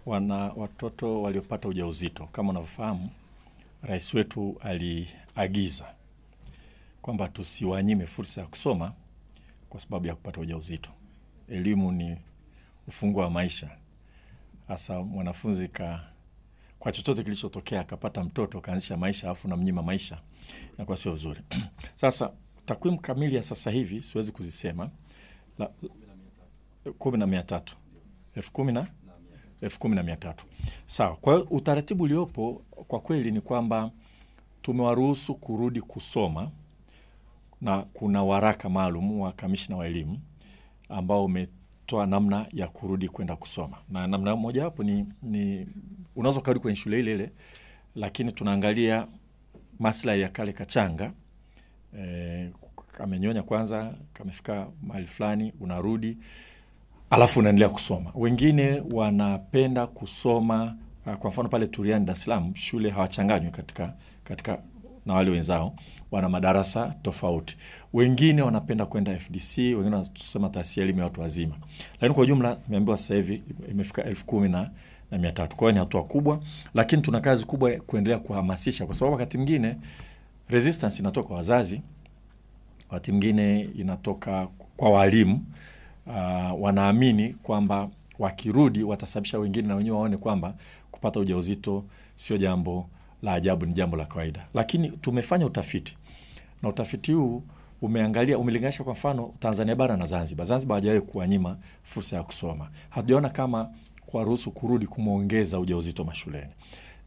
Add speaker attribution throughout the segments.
Speaker 1: watoto waliopata ujauzito. Kama unavyofahamu, rais wetu aliagiza kwamba tusiwanyime fursa ya kusoma kwa sababu ya kupata ujauzito. Elimu ni ufunguo wa maisha. Hasa mwanafunzi kwa chochote kilichotokea akapata mtoto kaanzisha maisha afu na mnyima maisha, na kwa sio vizuri. Sasa takwimu kamili ya sasa hivi siwezi kuzisema. 10,300. 10,300. Sawa. Kwa hiyo utaratibu uliopo kwa kweli ni kwamba tumewaruhusu kurudi kusoma, na kuna waraka maalum wa kamishna wa elimu ambao umetoa namna ya kurudi kwenda kusoma. Na namna moja hapo ni unaweza kurudi kwenye shule ile, lakini tunaangalia maslahi ya kale kachanga. Kamenyonya kwanza, kamefika mahali fulani, unarudi alafu unaendelea kusoma. Wengine wanapenda kusoma, kwa mfano pale Turiani Dar es Salaam, shule hawachanganywi katika na wale wenzao, wana madarasa tofauti. Wengine wanapenda kwenda FDC, wengine wanasema taasisi ya elimu ya watu wazima. Lakini kwa jumla nimeambiwa sasa hivi imefika 10,300. Kwa hiyo ni hatua kubwa, lakini tuna kazi kubwa kuendelea kuhamasisha, kwa sababu wakati mwingine resistance inatoka kwa wazazi, wakati mwingine inatoka kwa walimu. Wanaamini kwamba wakirudi watasababisha wengine na wenyewe waone kwamba kupata ujauzito sio jambo la ajabu, ni jambo la kawaida. Lakini tumefanya utafiti, na utafiti huu umelinganisha kwa mfano Tanzania bara na Zanzibar. Zanzibar hawajawahi kuwanyima fursa ya kusoma. Hatujaona kama kwa ruhusu kurudi kumuongeza ujauzito mashuleni.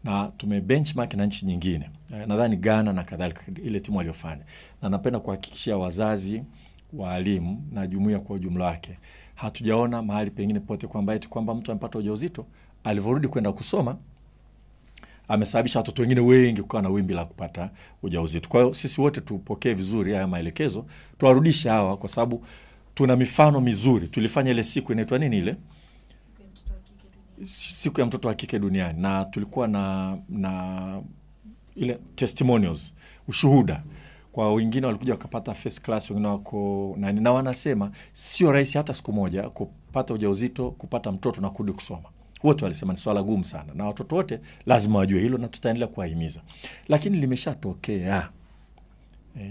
Speaker 1: Na tumebenchmark na nchi nyingine. Nadhani Ghana na kadhalika, ile timu waliofanya. Na napenda kuhakikishia wazazi, walimu na jumuiya kwa ujumla wake, hatujaona mahali pengine pote kwamba mtu amepata ujauzito alivyorudi kwenda kusoma amesababisha watoto wengine wengi kuwa na wimbi la kupata ujauzito. Kwa hiyo sisi wote tupokee vizuri haya maelekezo, tuwarudishe hawa, kwa sababu tuna mifano mizuri. Tulifanya ile siku inaitwa nini ile? Siku ya mtoto wa kike duniani, na tulikuwa na ile testimonials, ushuhuda. Kwa wengine walikuja wakapata first class, wengine wako na wanasema sio rahisi hata siku moja kupata ujauzito, kupata mtoto na kurudi kusoma. Wote walisema ni swala gumu sana, na watoto wote lazima wajue hilo, na tutaendelea kuwahimiza. Lakini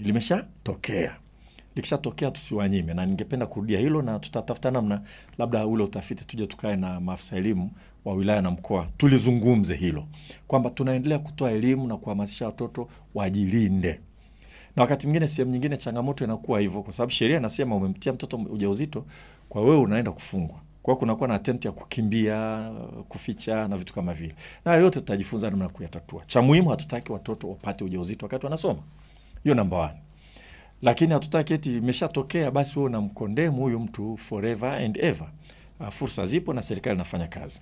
Speaker 1: limeshatokea. Likishatokea tusiwanyime, na ningependa kurudia hilo, na tutatafuta namna labda ule utafiti tuje tukae na maafisa elimu wa wilaya na mkoa tulizungumze hilo, kwamba tunaendelea kutoa elimu na kuhamasisha watoto wajilinde. Na wakati mwingine sehemu nyingine changamoto inakuwa hivyo, kwa sababu sheria inasema umemtia mtoto ujauzito, kwa wewe unaenda kufungwa. Kwa hiyo kunakuwa na attempt ya kukimbia, kuficha na vitu kama vile. Na yote tutajifunza namna kuyatatua. Cha muhimu, hatutaki watoto wapate ujauzito wakati wanasoma. Hiyo namba 1. Lakini hatutaki eti imeshatokea basi wewe unamkondemu huyu mtu forever and ever. Fursa zipo na serikali inafanya kazi.